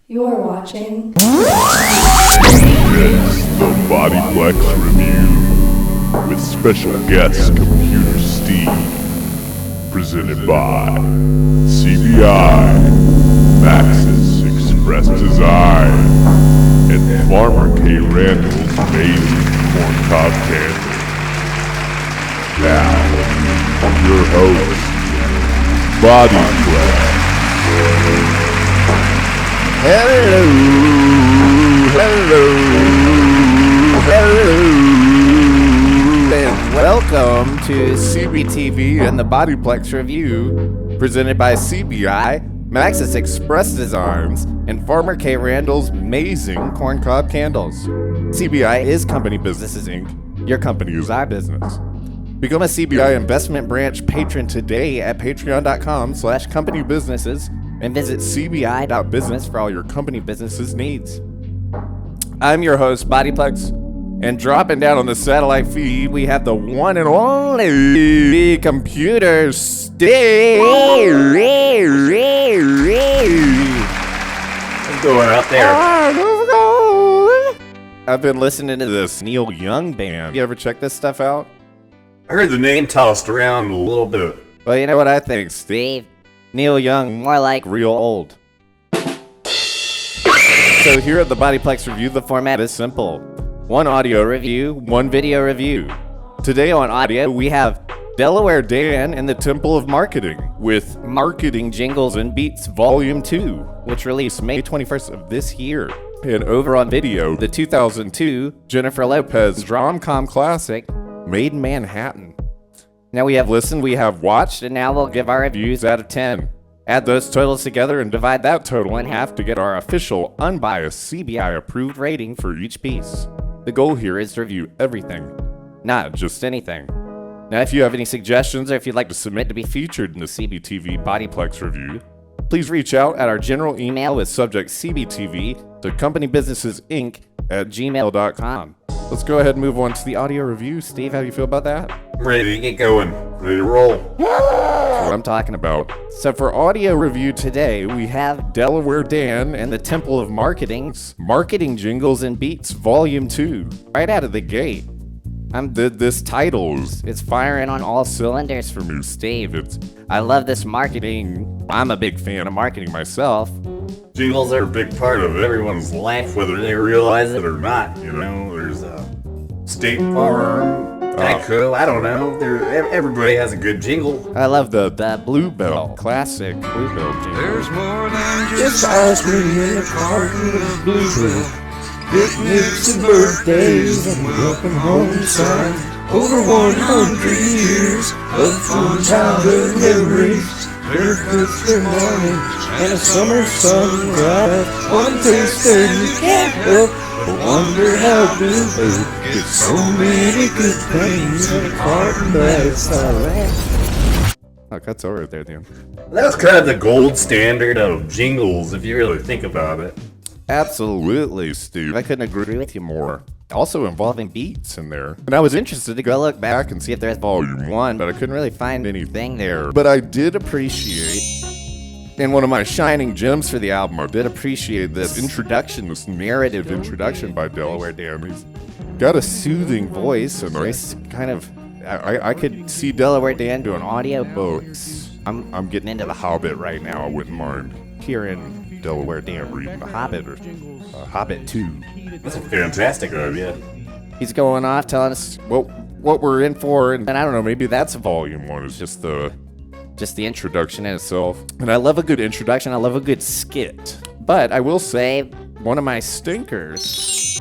You're watching It's the Bodyplex Review with special guest Computer Steve, presented by CBI, Maxis Express Design, and Farmer K. Randall's amazing corncob candle. Now, your host, Bodyplex. Hello, and welcome to CBTV and the Bodyplex Review, presented by CBI, Maxis Express Designs, and Farmer K. Randall's amazing corncob candles. CBI is Company Businesses, Inc. Your company is our business. Become a CBI investment branch patron today at patreon.com/companybusinesses and visit cbi.business for all your company businesses needs. I'm your host, Bodyplex, and dropping down on the satellite feed, we have the one and only Computer Steve. What's going out there? I've been listening to this Neil Young band. You ever check this stuff out? I heard the name tossed around a little bit. Well, you know what I think, Steve? Neil Young, more like real old. So here at the Bodyplex Review, the format is simple. One audio review, one video review. Today on audio, we have Delaware Dan and the Temple of Marketing with Marketing Jingles and Beats Volume 2, which released May 21st of this year. And over on video, the 2002 Jennifer Lopez Dram-Com classic, Made in Manhattan. Now we have listened, we have watched, and now we'll give our reviews out of 10. Add those totals together and divide that total in half to get our official, unbiased, CBI-approved rating for each piece. The goal here is to review everything, not just anything. Now if you have any suggestions or if you'd like to submit to be featured in the CBTV Bodyplex Review, please reach out at our general email with subject CBTV to companybusinessesinc@gmail.com. Let's go ahead and move on to the audio review. Steve, how do you feel about that? I'm ready to get going. Ready to roll. That's what I'm talking about. So for audio review today, we have Delaware Dan and the Temple of Marketing's Marketing Jingles and Beats Volume 2. Right out of the gate. This title is firing on all cylinders for me, Steve. I love this marketing. I'm a big fan of marketing myself. Jingles are a big part of everyone's life, whether they realize it or not. You know, there's a State Farm, Geico, I don't know. Everybody has a good jingle. I love the Bluebell, classic Bluebell jingle. There's more than just ice cream in the carton of Bluebell. Picnics and birthdays and welcome home signs. Over 100 years of fun childhood memories. Barefoot spring morning and a summer sunrise. One taste that you can't help but wonder how Bluebell gets so many good things in a carton that's alright. Oh, that's all right there, Dan. That's kind of the gold standard of jingles, if you really think about it. Absolutely, Steve. I couldn't agree with you more. Also involving beats in there. And I was interested to go look back and see if there's Volume 1, but I couldn't really find anything there. But I did appreciate, and one of my shining gems for the album, I did appreciate this introduction, this narrative introduction by Delaware Dan. He's got a soothing voice, and it's kind of, I could see Delaware Dan doing audiobooks. I'm getting into The Hobbit right now. I wouldn't mind hearing Delaware Dan reading The Hobbit or Hobbit 2. That's a fantastic idea. He's going off telling us what we're in for, and I don't know, maybe that's Volume 1. It's just the introduction in itself. And I love a good introduction. I love a good skit. But I will say, one of my stinkers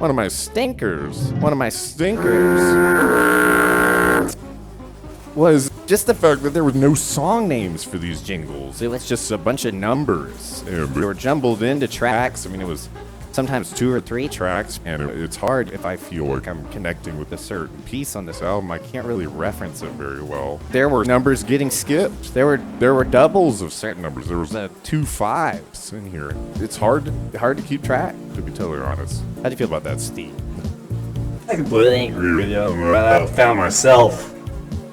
was just the fact that there was no song names for these jingles. It was just a bunch of numbers. They were jumbled into tracks. I mean, it was sometimes 2 or 3 tracks, and it's hard if I feel like I'm connecting with a certain piece on this album. I can't really reference it very well. There were numbers getting skipped. There were doubles of certain numbers. There was 2 5s in here. It's hard to keep track, to be totally honest. How do you feel about that, Steve? I completely agree with you. I found myself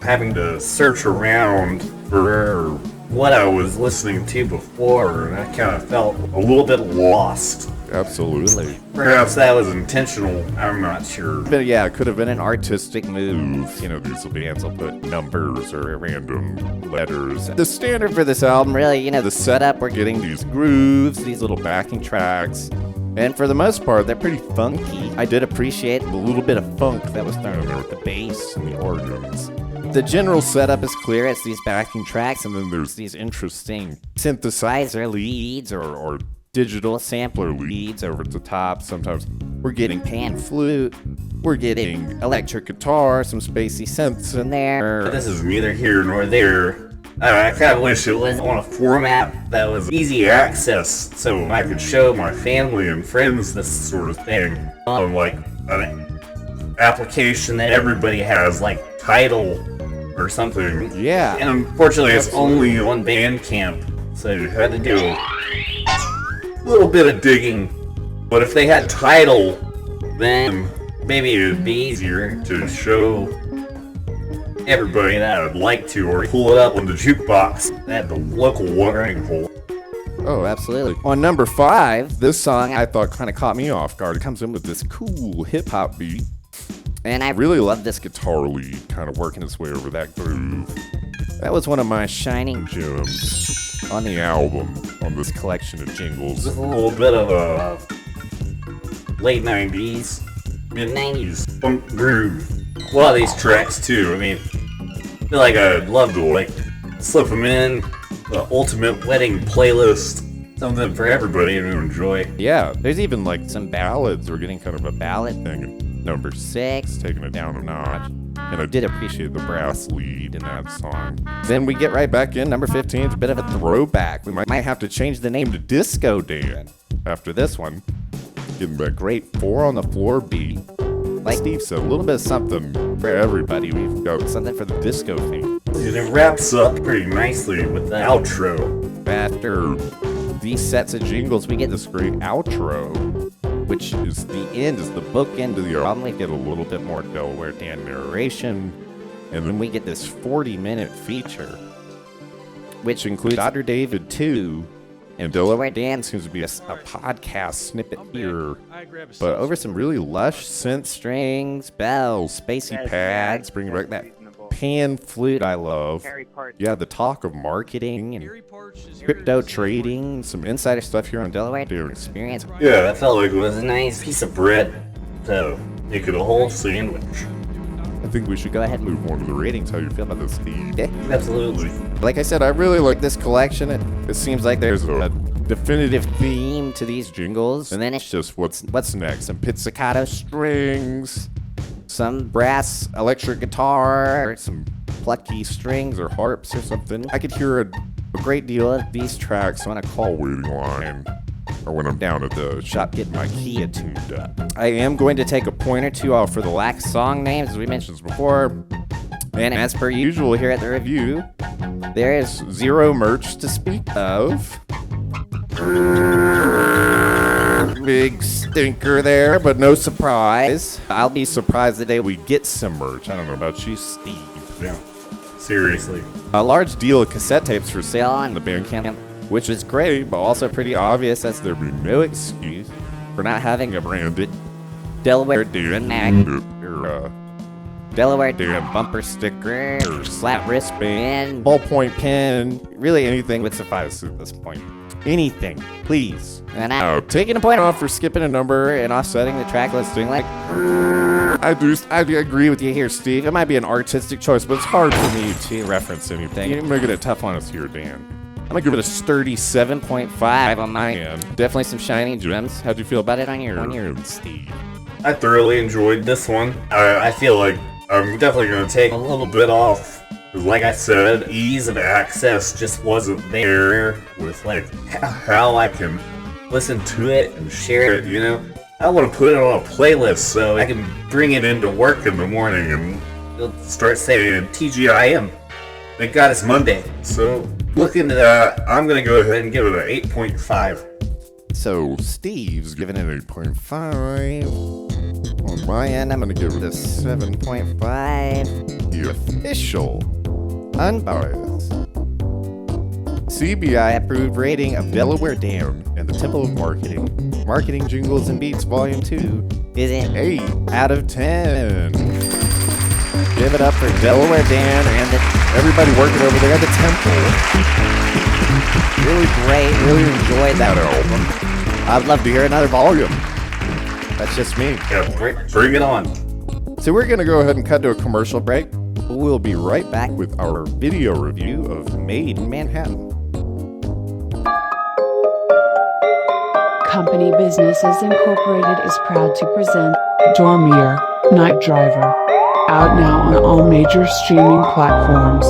having to search around for what I was listening to before, and I kind of felt a little bit lost. Absolutely. Perhaps that was intentional, I'm not sure. But yeah, it could have been an artistic move. You know, these bands will put numbers or random letters. The standard for this album, really, you know, the setup, we're getting these grooves, these little backing tracks. And for the most part, they're pretty funky. I did appreciate the little bit of funk that was thrown in there with the bass and the organs. The general setup is clear. It's these backing tracks, and then there's these interesting synthesizer leads or digital sampler leads over the top. Sometimes we're getting pan flute, we're getting electric guitar, some spacey synths in there. But this is neither here nor there. I kind of wish it was on a format that was easy access so I could show my family and friends this sort of thing on like an application that everybody has, like Tidal or something. Yeah. And unfortunately, it's only on Bandcamp, so you had to do a little bit of digging. But if they had Tidal, then maybe it would be easier to show everybody that I would like to, or pull it up on the jukebox at the local watering hole. Oh, absolutely. On number 5, this song I thought kind of caught me off guard. It comes in with this cool hip-hop beat. And I really love this guitar lead kind of working its way over that groove. That was one of my shining gems on the album, on this collection of jingles. Just a little bit of a late 90s, mid 90s funk groove. A lot of these tracks too. I mean, I feel like I'd love to like slip them in the ultimate wedding playlist, something for everybody to enjoy. Yeah, there's even like some ballads. We're getting kind of a ballad thing. Number 6, taking it down a notch. And I did appreciate the brass lead in that song. Then we get right back in. Number 15, it's a bit of a throwback. We might have to change the name to Disco Dan after this one. Getting that great 4 on the floor beat. Like Steve said, a little bit of something for everybody. We've got something for the disco thing. And it wraps up pretty nicely with the outro. After these sets of jingles, we get this great outro, which is the end, is the bookend of the album. We get a little bit more Delaware Dan narration, and then we get this 40-minute feature, which includes Dr. David 2, and Delaware Dan seems to be a podcast snippet here, but over some really lush synth strings, bells, spacey pads, bringing back that pan flute I love. Yeah, the talk of marketing and crypto trading, some insider stuff here on Delaware Dan Experience. Yeah, that felt like it was a nice piece of bread to make it a whole sandwich. I think we should go ahead and move on to the ratings. How you feel about this, Steve? Yeah. Absolutely. Like I said, I really like this collection. It seems like there's a definitive theme to these jingles, and then it's just what's next. Some pizzicato strings, some brass electric guitar, some plucky strings or harps or something. I could hear a great deal of these tracks on a call waiting line, or when I'm down at the shop getting my Kia tuned up. I am going to take a point or two off for the lax song names, as we mentioned before. And as per usual here at the review, there is zero merch to speak of. Big stinker there, but no surprise. I'll be surprised the day we get some merch. I don't know about you, Steve. Yeah. Seriously. A large deal of cassette tapes for sale on the Bandcamp, which is great, but also pretty obvious as there be no excuse for not having a branded Delaware Dan magnet or Delaware Dan bumper sticker or slap wristband, ballpoint pen, really anything would suffice at this point. Anything, please. And I'm taking a point off for skipping a number and offsetting the track listing. Like, I do agree with you here, Steve. It might be an artistic choice, but it's hard for me to reference anything. You're making it tough on us here, Dan. I'm gonna give it a sturdy 7.5 on my end. Definitely some shining gems. How'd you feel about it on your end, Steve? I thoroughly enjoyed this one. I feel like I'm definitely going to take a little bit off. Like I said, ease of access just wasn't there with like how I can listen to it and share it, you know? I want to put it on a playlist so I can bring it into work in the morning and it'll start saying TGIM. Thank God it's Monday. So looking at that, I'm going to go ahead and give it an 8.5. So Steve's giving it an 8.5. On my end, I'm going to give it a 7.5. The official, unbiased CBI approved rating of Delaware Dan and the Temple of Marketing Jingles and Beats Volume 2 is an 8 out of 10. Give it up for Delaware Dan and everybody working over there at the Temple. Really great, really enjoyed that album. I'd love to hear another volume. That's just me. Yeah, bring it on. So we're going to go ahead and cut to a commercial break. We'll be right back with our video review of Maid in Manhattan. Company Businesses Incorporated is proud to present Dormir, Night Driver, out now on all major streaming platforms.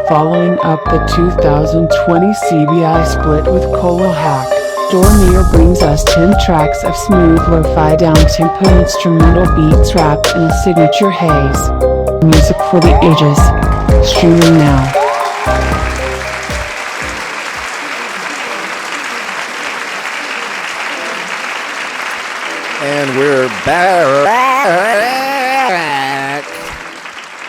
Following up the 2020 CBI split with Colo Hack, Dormir brings us 10 tracks of smooth lo-fi down-tempo instrumental beats wrapped in a signature haze. Music for the ages. Streaming now. And we're back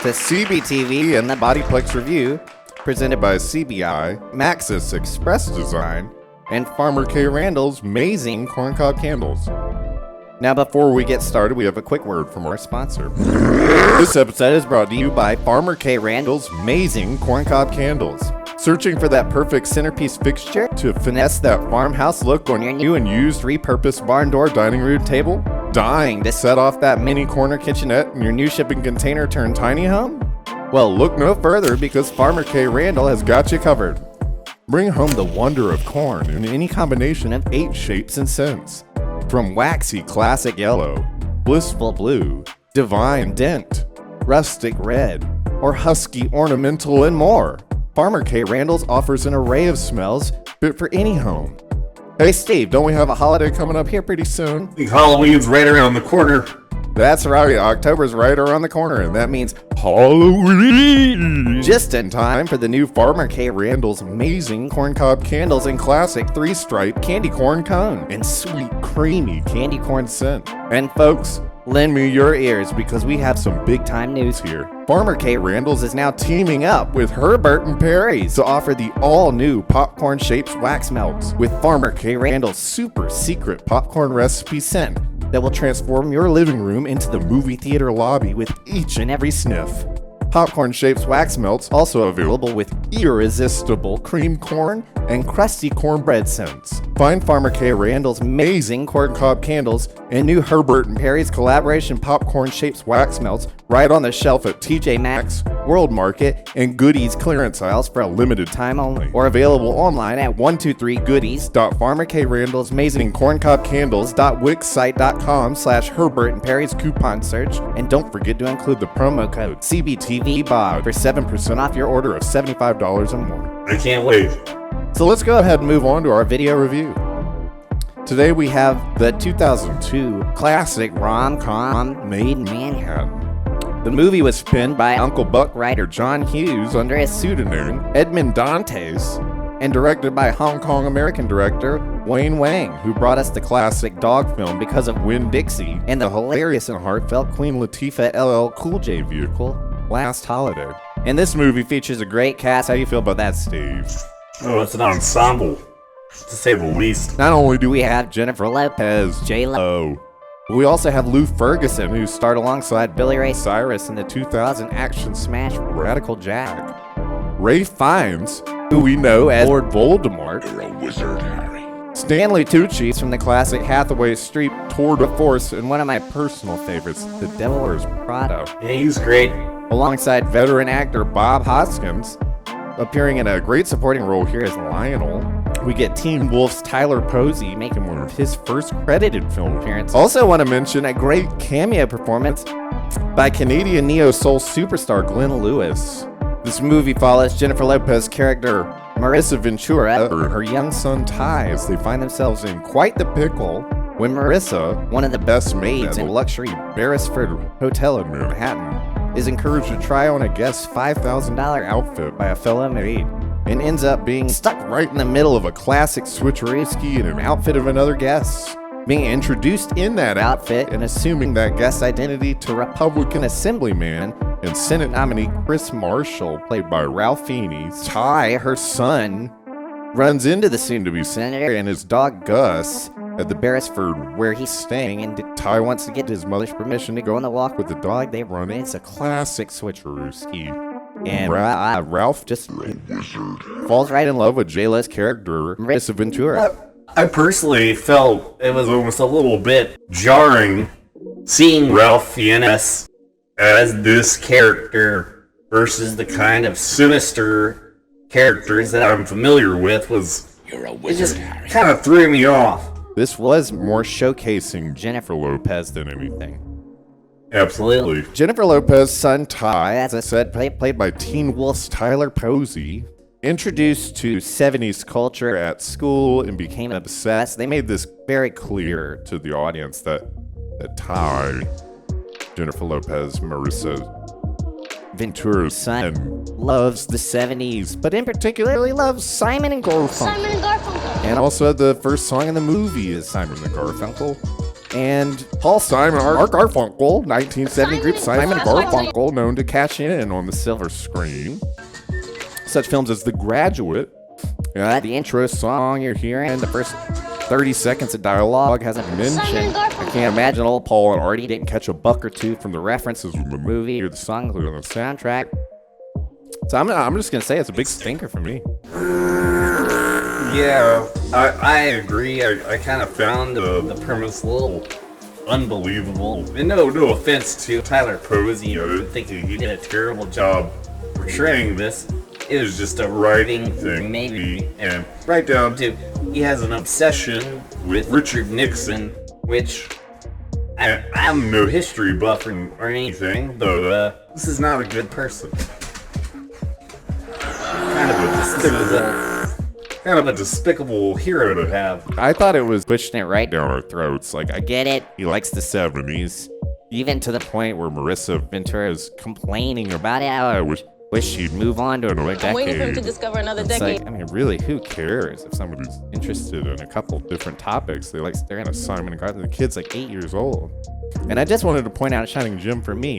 to CBTV and the Bodyplex review, presented by CBI, Maxis Express Design, and Farmer K. Randall's Amazing Corncob Candles. Now, before we get started, we have a quick word from our sponsor. This episode is brought to you by Farmer K. Randall's Amazing Corncob Candles. Searching for that perfect centerpiece fixture to finesse that farmhouse look on your new and used repurposed barn door dining room table? Dying to set off that mini corner kitchenette in your new shipping container turned tiny home? Well, look no further because Farmer K. Randall has got you covered. Bring home the wonder of corn in any combination of 8 shapes and scents. From waxy classic yellow, blissful blue, divine dent, rustic red, or husky ornamental and more, Farmer K. Randall's offers an array of smells fit for any home. Hey Steve, don't we have a holiday coming up here pretty soon? I think Halloween's right around the corner. That's right, October's right around the corner, and that means Halloween! Just in time for the new Farmer K. Randall's Amazing Corncob Candles in classic 3-stripe candy corn cone and sweet, creamy candy corn scent. And folks, lend me your ears because we have some big-time news here. Farmer K. Randall's is now teaming up with Herbert and Perry's to offer the all-new popcorn shapes wax melts with Farmer K. Randall's super secret popcorn recipe scent that will transform your living room into the movie theater lobby with each and every sniff. Popcorn Shapes Wax Melts also available with irresistible cream corn and crusty cornbread scents. Find Farmer K. Randall's Amazing Corncob Candles and new Herbert and Perry's collaboration Popcorn Shapes Wax Melts right on the shelf at TJ Maxx, World Market, and Goodies clearance aisles for a limited time only. Or available online at 123goodies.farmerkrandells.amazingcorncobcandles.wixsite.com/Herbert and Perry's coupon search. And don't forget to include the promo code CBTV Bob for 7% off your order of $75 or more. I can't wait. So let's go ahead and move on to our video review. Today we have the 2002 classic rom-com Maid in Manhattan. The movie was penned by Uncle Buck writer John Hughes under his pseudonym Edmond Dantes and directed by Hong Kong American director Wayne Wang, who brought us the classic dog film Because of Winn-Dixie and the hilarious and heartfelt Queen Latifah LL Cool J vehicle Last Holiday. And this movie features a great cast. How do you feel about that, Steve? Oh, it's an ensemble, to say the least. Not only do we have Jennifer Lopez, JLO, we also have Lou Ferguson, who starred alongside Billy Ray Cyrus in the 2000 action smash Radical Jack. Ray Fiennes, who we know as Lord Voldemort. You're a wizard, Harry. Stanley Tucci from the classic Hathaway Street Tour de Force, and one of my personal favorites, The Devil Wears Prada. Yeah, he's great. Alongside veteran actor Bob Hoskins, appearing in a great supporting role here as Lionel. We get Teen Wolf's Tyler Posey making one of his first credited film appearances. Also want to mention a great cameo performance by Canadian neo-soul superstar Glenn Lewis. This movie follows Jennifer Lopez's character Marissa Ventura and her young son Ty as they find themselves in quite the pickle when Marissa, one of the best maids in a luxury Beresford hotel in Manhattan, is encouraged to try on a guest's $5,000 outfit by a fellow maid and ends up being stuck right in the middle of a classic switcherooski in an outfit of another guest. Being introduced in that outfit and assuming that guest's identity to Republican Assemblyman and Senate nominee Chris Marshall, played by Ralph Fiennes. Ty, her son, runs into the soon-to-be senator and his dog Gus at the Beresford where he's staying, and Ty wants to get his mother's permission to go on the walk with the dog. They run in. It's a classic switcherooski. And Ralph just falls right in love with JLO's character, Marissa Ventura. I personally felt it was almost a little bit jarring seeing Ralph Fiennes as this character versus the kind of sinister characters that I'm familiar with. It just kind of threw me off. This was more showcasing Jennifer Lopez than anything. Absolutely. Jennifer Lopez's son Ty, as I said, played by Teen Wolf's Tyler Posey, introduced to 70s culture at school and became obsessed. They made this very clear to the audience that Ty, Jennifer Lopez, Marissa Ventura's son, loves the 70s, but in particular loves Simon and Garfunkel. Simon and Garfunkel. And also the first song in the movie is Simon and Garfunkel. And Paul Simon, Art Garfunkel, 1970 group Simon and Garfunkel, known to cash in on the silver screen. Such films as The Graduate, the intro song you're hearing, the first 30 seconds of dialogue hasn't mentioned. I can't imagine old Paul and Artie didn't catch a buck or two from the references from the movie or the song included on the soundtrack. So I'm just going to say it's a big stinker for me. Yeah, I agree. I kind of found the premise a little unbelievable. And no offense to Tyler Posey, I think he did a terrible job portraying this. It was just a writing thing, maybe. And right down to, he has an obsession with Richard Nixon, which I'm no history buff or anything, but this is not a good person. Kind of a despicable hero to have. I thought it was pushing it right down our throats. Like, I get it. He likes the 70s. Even to the point where Marissa Ventura is complaining about it. I wish she'd move on to another decade. I'm waiting for him to discover another decade. Like, I mean, really, who cares if somebody's interested in a couple different topics? They like staring at Simon and Garfunkel. The kid's like 8 years old. And I just wanted to point out a shining gem for me,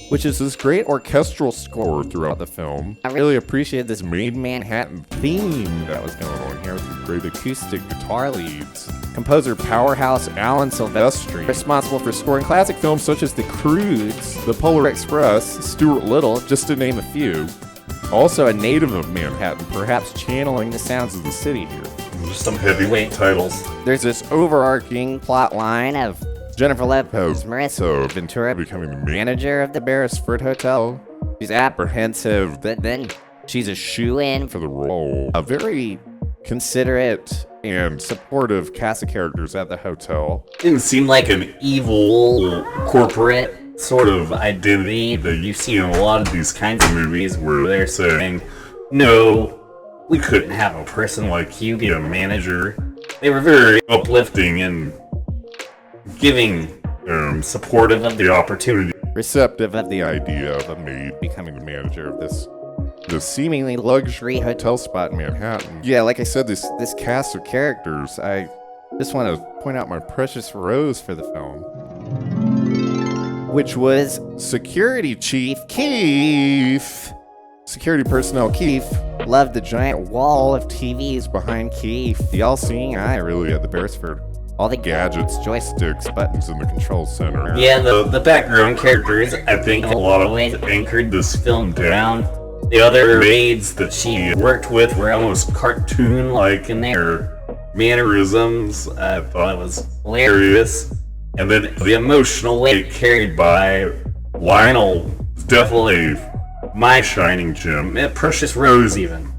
which is this great orchestral score throughout the film. I really appreciated this Made Manhattan theme that was going on here with these great acoustic guitar leads. Composer powerhouse Alan Silvestri, responsible for scoring classic films such as The Croods, The Polar Express, Stuart Little, just to name a few. Also a native of Manhattan, perhaps channeling the sounds of the city here. Just some heavyweight titles. There's this overarching plot line of Jennifer Lopez, Marissa Ventura becoming the manager of the Beresford Hotel. She's apprehensive, but then she's a shoo-in for the role. A very considerate and supportive cast of characters at the hotel. Didn't seem like an evil corporate sort of identity that you see in a lot of these kinds of movies where they're saying, no, we couldn't have a person like you be a manager. They were very uplifting and giving, supportive of the opportunity. Receptive of the idea of a maid becoming the manager of this seemingly luxury hotel spot in Manhattan. Yeah, like I said, this cast of characters, I just want to point out my precious rose for the film, which was Security Chief Keith. Security personnel Keith loved the giant wall of TVs behind Keith. The all-seeing eye, really, at the Beresford. All the gadgets, joysticks, buttons in the control center. Yeah, the background characters, I think, in a lot of ways anchored this film down. The other maids that she worked with were almost cartoon-like in their mannerisms. I thought it was hilarious. And then the emotional weight carried by Lionel is definitely my shining gem. Precious Rose, even.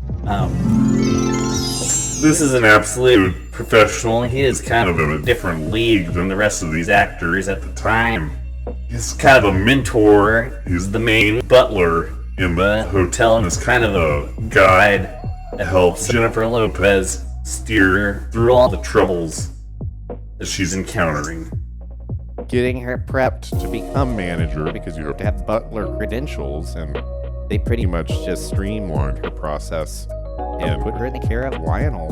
This is an absolute professional. He is kind of in a different league than the rest of these actors at the time. He's kind of a mentor. He's the main butler in the hotel and is kind of a guide that helps Jennifer Lopez steer through all the troubles that she's encountering. Getting her prepped to become manager because you have to have butler credentials, and they pretty much just streamlined her process and put her in the care of Lionel.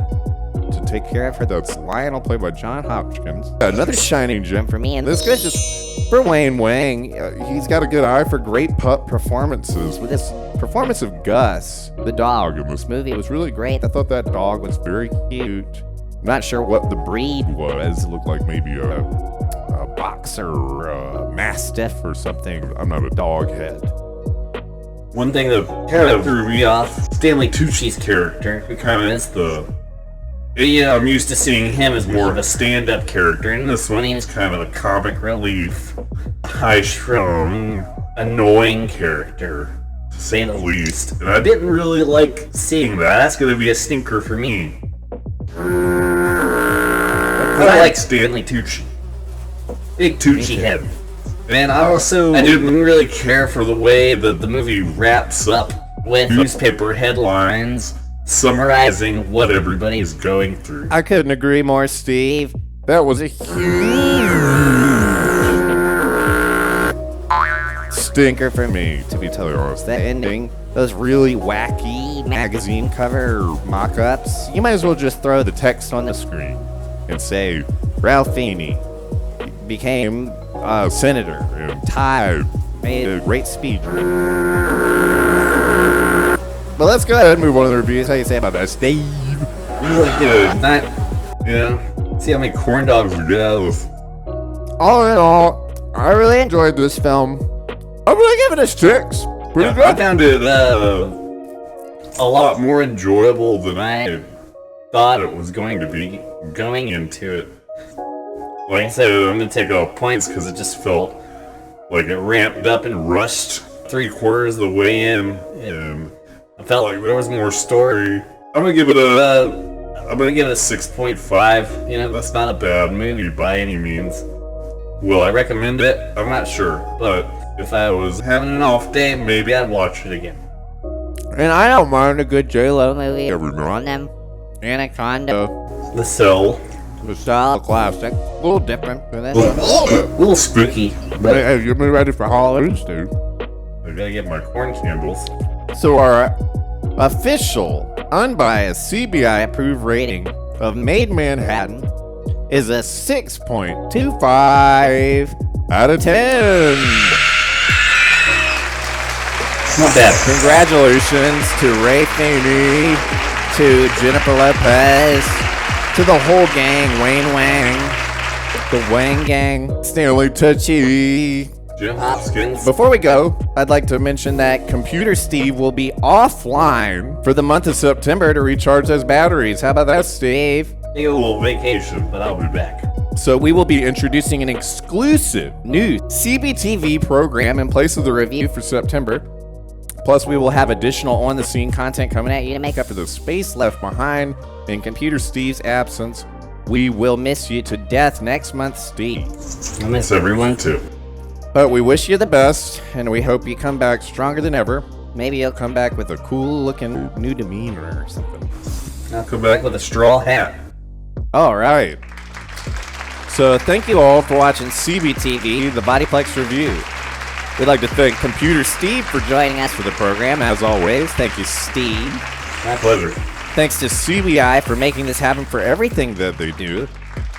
to take care of her. That's Lionel, played by John Hopkins. Another shining gem for me, and this guy's just for Wayne Wang. He's got a good eye for great pup performances. With this performance of Gus, the dog in this movie, it was really great. I thought that dog was very cute. I'm not sure what the breed was. It looked like maybe a boxer or a mastiff or something. I'm not a dog head. One thing that kind of threw me off, Stanley Tucci's character, who kind of is I'm used to seeing him as more of a stand-up character, and this one he's kind of a comic relief, high-strung, annoying character, to say the least. And I didn't really like seeing that. That's going to be a stinker for me. But I like Stanley Tucci. Big Tucci head. And I didn't really care for the way that the movie wraps up with newspaper headlines summarizing what everybody is going through. I couldn't agree more, Steve. That was a huge stinker for me, to be totally honest. That ending, those really wacky magazine cover mock-ups, you might as well just throw the text on the screen and say, Ralph Feeney became a senator, and Ty made a great speech. But let's go ahead and move on to the reviews. How you say about that, Steve? Really good. See how many corn dogs we have. All in all, I really enjoyed this film. I'm gonna give it a 6. Pretty good. I found it a lot more enjoyable than I thought it was going to be going into it. Like I said, I'm gonna take off points because it just felt like it ramped up and rushed 3/4 of the way in, and I felt like there was more story. I'm gonna give it a 6.5. That's not a bad movie by any means. Will I recommend it? I'm not sure, but if I was having an off day, maybe I'd watch it again. And I don't mind a good JLO movie every now and then. Anaconda. The Cell. The style classic. A little different. A little spooky. But hey, you're ready for Halloween, Steve. I gotta get my corn candles. So our official, unbiased, CBI-approved rating of Made Manhattan is a 6.25 out of 10. Not bad. Congratulations to Ray Feeney, to Jennifer Lopez, to the whole gang, Wayne Wang, the Wang gang, Stanley Tucci, Jim Hopkins. Before we go, I'd like to mention that Computer Steve will be offline for the month of September to recharge those batteries. How about that, Steve? Take a little vacation, but I'll be back. So we will be introducing an exclusive new CBTV program in place of the review for September. Plus, we will have additional on-the-scene content coming at you to make up for the space left behind in Computer Steve's absence. We will miss you to death next month, Steve. I miss everyone, too. But we wish you the best, and we hope you come back stronger than ever. Maybe you'll come back with a cool-looking new demeanor or something. I'll come back with a straw hat. All right. So thank you all for watching CBTV, the Bodyplex Review. We'd like to thank Computer Steve for joining us for the program, as always. Thank you, Steve. My pleasure. Thanks to CBI for making this happen for everything that they do.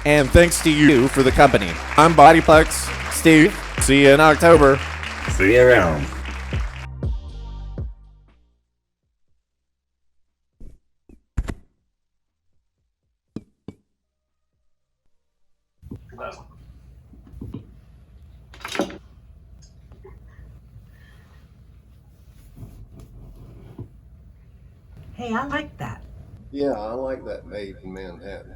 And thanks to you for the company. I'm Bodyplex Steve. See you in October. See you around. Hey, I like that. Yeah, I like that Made in Manhattan.